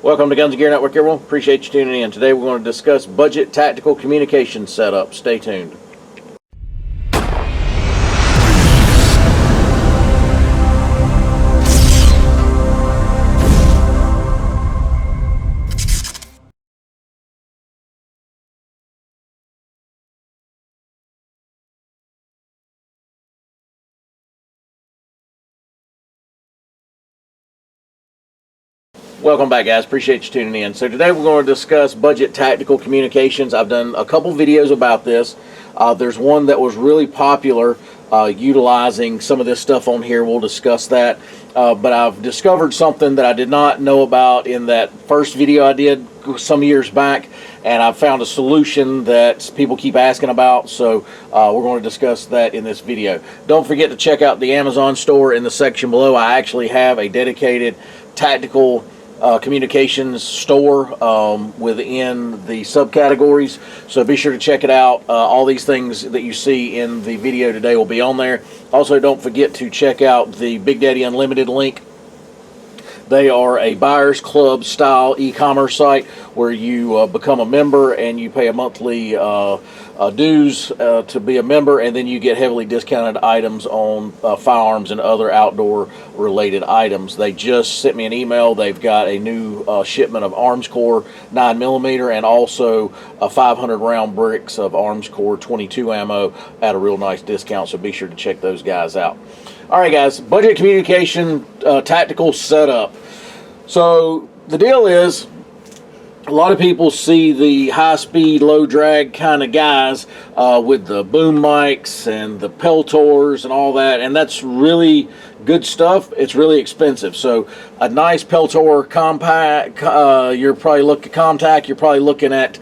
Welcome to Guns and Gear Network, everyone. Appreciate you tuning in. Today we're going to discuss budget tactical communication setup. Stay tuned. Welcome back, guys. Appreciate you tuning in. So today we're going to discuss budget tactical communications. I've done a couple videos about this. There's one that was really popular utilizing some of this stuff on here. We'll discuss that. But I've discovered something that I did not know about in that first video I did some years back, and I've found a solution that people keep asking about, so we're going to discuss that in this video. Don't forget to check out the Amazon store in the section below. I actually have a dedicated tactical communications store within the subcategories, so be sure to check it out. All these things that you see in the video today will be on there. Also, don't forget to check out the Big Daddy Unlimited link. They are a buyers club style e-commerce site where you become a member and you pay a monthly dues to be a member, and then you get heavily discounted items on firearms and other outdoor related items. They just sent me an email. They've got a new shipment of Arms Core 9mm and also 500 round bricks of Arms Core 22 ammo at a real nice discount, so be sure to check those guys out. Alright guys, budget communication tactical setup. So the deal is, a lot of people see the high speed, low drag kind of guys with the boom mics and the Peltors and all that, and that's really good stuff. It's really expensive. So a nice Peltor compact, you're probably looking at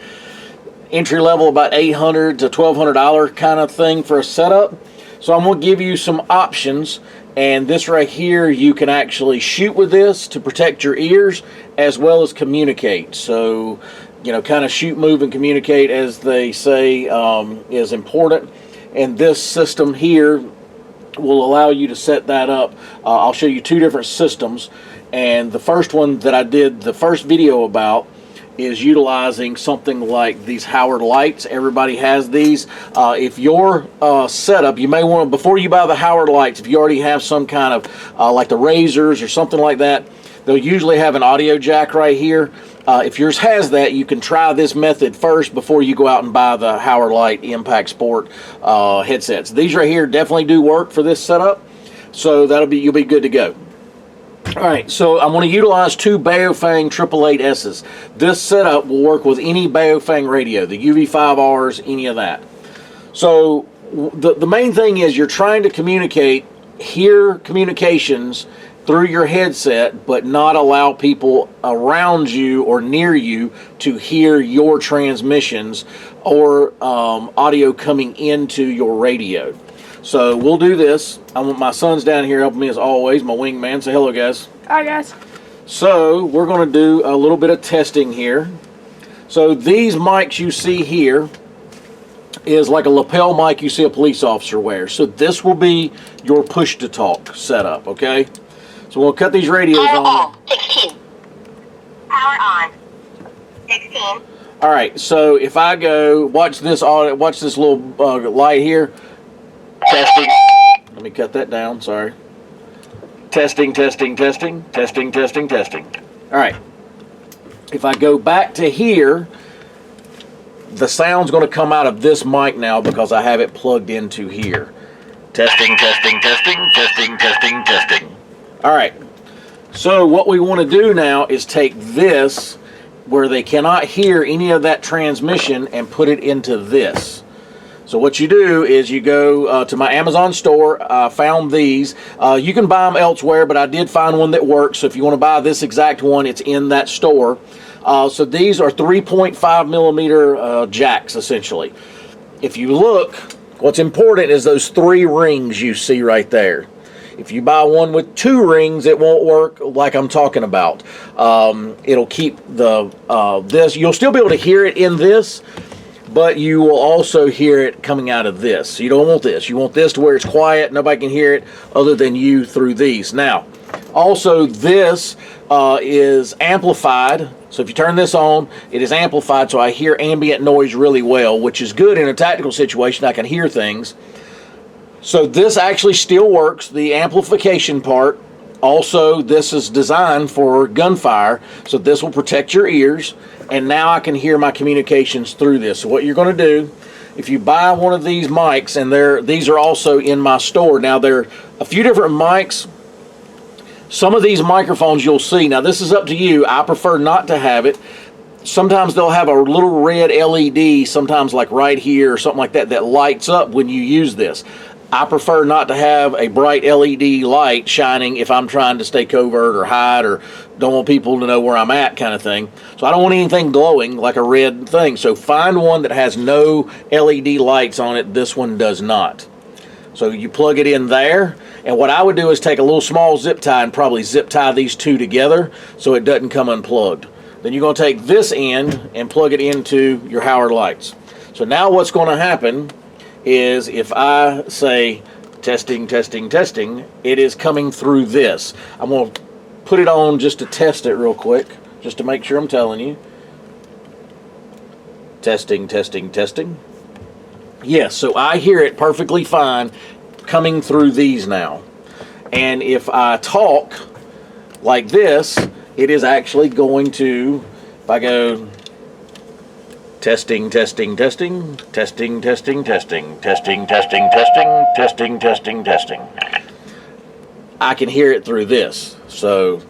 entry level about $800 to $1,200 kind of thing for a setup. So I'm going to give you some options, and this right here, you can actually shoot with this to protect your ears as well as communicate. So, you know, kind of shoot, move, and communicate, as they say, is important. And this system here will allow you to set that up. I'll show you two different systems, and the first one that I did the first video about is utilizing something like these Howard lights. Everybody has these. If your setup, you may want to, before you buy the Howard lights, if you already have some kind of like the Razors or something like that, they'll usually have an audio jack right here. If yours has that, you can try this method first before you go out and buy the Howard Light Impact Sport headsets. These right here definitely do work for this setup, so you'll be good to go. Alright, so I'm going to utilize two Baofeng 888Ss. This setup will work with any Baofeng radio, the UV5Rs, any of that. So the main thing is you're trying to hear communications through your headset, but not allow people around you or near you to hear your transmissions or audio coming into your radio. So we'll do this. My son's down here helping me as always, my wingman. Say hello, guys. Hi, guys. So we're going to do a little bit of testing here. So these mics you see here is like a lapel mic you see a police officer wear. So this will be your push-to-talk setup, okay? So we'll cut these radios on. 16. Power on. 16. All right. So if I go watch this little light here. Testing. Let me cut that down. Sorry. Testing, testing, testing, testing, testing, testing. All right. If I go back to here, the sound's going to come out of this mic now because I have it plugged into here. Testing, testing, testing, testing, testing, testing. All right. So what we want to do now is take this where they cannot hear any of that transmission and put it into this. So what you do is you go to my Amazon store. I found these. You can buy them elsewhere, but I did find one that works. So if you want to buy this exact one, it's in that store. So these are 3.5mm jacks, essentially. If you look, what's important is those 3 rings you see right there. If you buy one with 2 rings, it won't work like I'm talking about. It'll keep the this. You'll still be able to hear it in this, but you will also hear it coming out of this. So you don't want this. You want this to where it's quiet, nobody can hear it other than you through these. Now, also this is amplified. So if you turn this on, it is amplified, so I hear ambient noise really well, which is good in a tactical situation. I can hear things. So this actually still works, the amplification part. Also, this is designed for gunfire, so this will protect your ears. And now I can hear my communications through this. So what you're going to do, if you buy one of these mics, and these are also in my store. Now, there are a few different mics. Some of these microphones you'll see. Now, this is up to you. I prefer not to have it. Sometimes they'll have a little red LED, sometimes like right here or something like that, that lights up when you use this. I prefer not to have a bright LED light shining if I'm trying to stay covert or hide or don't want people to know where I'm at kind of thing. So I don't want anything glowing like a red thing. So find one that has no LED lights on it. This one does not. So you plug it in there, and what I would do is take a little small zip tie and probably zip tie these two together so it doesn't come unplugged. Then you're going to take this end and plug it into your Howard lights. So now what's going to happen is if I say testing, testing, testing, it is coming through this. I'm going to put it on just to test it real quick, just to make sure I'm telling you. Testing, testing, testing. Yes, so I hear it perfectly fine coming through these now. And if I talk like this, it is actually going to, if I go testing, testing, testing, testing, testing, testing, testing, testing, testing, testing, testing, testing, I can hear it through this. So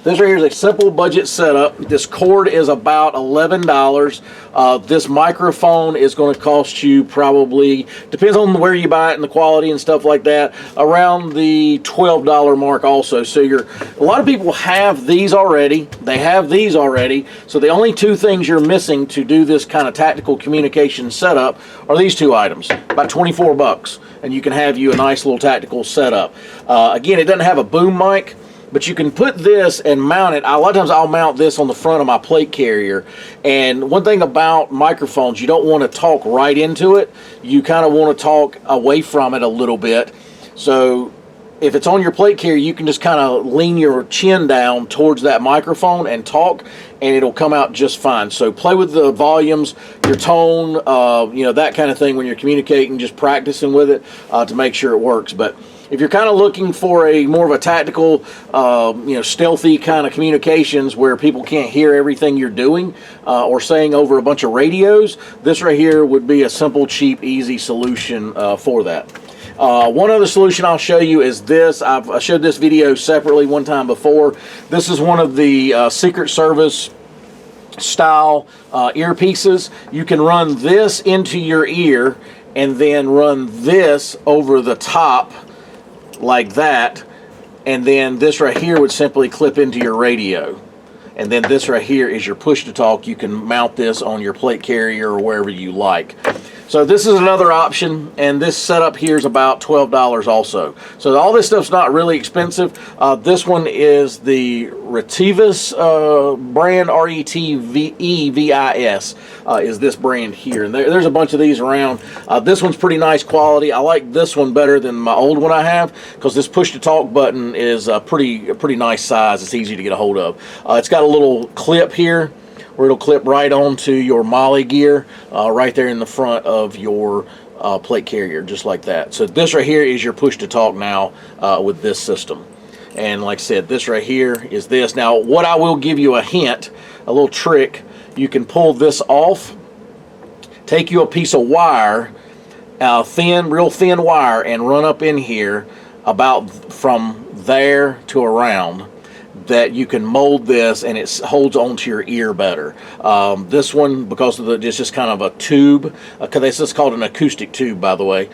this right here is a simple budget setup. This cord is about $11. This microphone is going to cost you probably, depends on where you buy it and the quality and stuff like that, around the $12 mark also. So a lot of people have these already. They have these already. So the only two things you're missing to do this kind of tactical communication setup are these two items, about 24 bucks. And you can have you a nice little tactical setup. Again, it doesn't have a boom mic, but you can put this and mount it. A lot of times I'll mount this on the front of my plate carrier. And one thing about microphones, you don't want to talk right into it. You kind of want to talk away from it a little bit. So if it's on your plate carrier, you can just kind of lean your chin down towards that microphone and talk, and it'll come out just fine. So play with the volumes, your tone, that kind of thing when you're communicating, just practicing with it to make sure it works. But if you're kind of looking for a more of a tactical, stealthy kind of communications where people can't hear everything you're doing or saying over a bunch of radios, this right here would be a simple, cheap, easy solution for that. One other solution I'll show you is this. I've showed this video separately one time before. This is one of the Secret Service style earpieces. You can run this into your ear and then run this over the top like that, and then this right here would simply clip into your radio. And then this right here is your push to talk. You can mount this on your plate carrier or wherever you like. So this is another option, and this setup here is about $12 also. So all this stuff's not really expensive. This one is the Retivis brand, R-E-T-V-E-V-I-S is this brand here. And there's a bunch of these around. This one's pretty nice quality. I like this one better than my old one I have because this push to talk button is a pretty nice size. It's easy to get a hold of. It's got a little clip here where it'll clip right onto your Molly gear right there in the front of your plate carrier, just like that. So this right here is your push to talk now with this system. And like I said, this right here is this. Now, what I will give you a hint, a little trick, you can pull this off, take you a piece of wire, real thin wire, and run up in here about from there to around, that you can mold this and it holds onto your ear better. This one, because of it's just kind of a tube, because this is called an acoustic tube, by the way,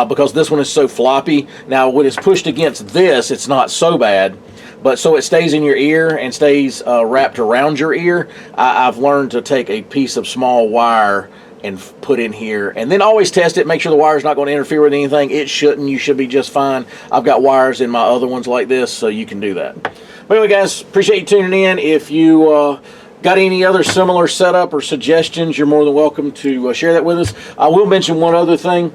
because this one is so floppy. Now, when it's pushed against this, it's not so bad, but so it stays in your ear and stays wrapped around your ear. I've learned to take a piece of small wire and put in here, and then always test it, make sure the wire's not going to interfere with anything. It shouldn't. You should be just fine. I've got wires in my other ones like this, so you can do that. But anyway, guys, appreciate you tuning in. If you Got any other similar setup or suggestions, you're more than welcome to share that with us. I will mention one other thing.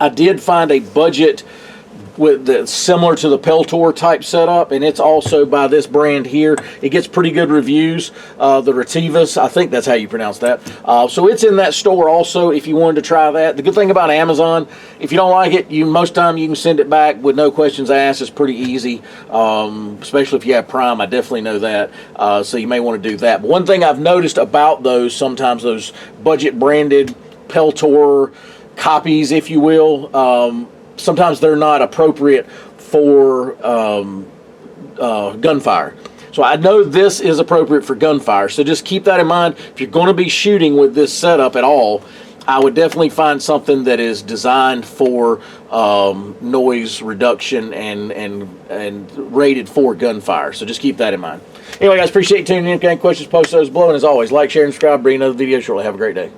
I did find a budget that's similar to the Peltor type setup, and it's also by this brand here. It gets pretty good reviews, the Retivas, I think that's how you pronounce that. So it's in that store also if you wanted to try that. The good thing about Amazon, if you don't like it, most time you can send it back with no questions asked. It's pretty easy, especially if you have Prime. I definitely know that, so you may want to do that. But one thing I've noticed about those, sometimes those budget branded Peltor copies, if you will, sometimes they're not appropriate for gunfire. So I know this is appropriate for gunfire, so just keep that in mind. If you're going to be shooting with this setup at all, I would definitely find something that is designed for noise reduction and rated for gunfire. So just keep that in mind. Anyway, guys, appreciate you tuning in. If you have any questions, post those below. And as always, like, share, and subscribe. Bring another video shortly. Have a great day.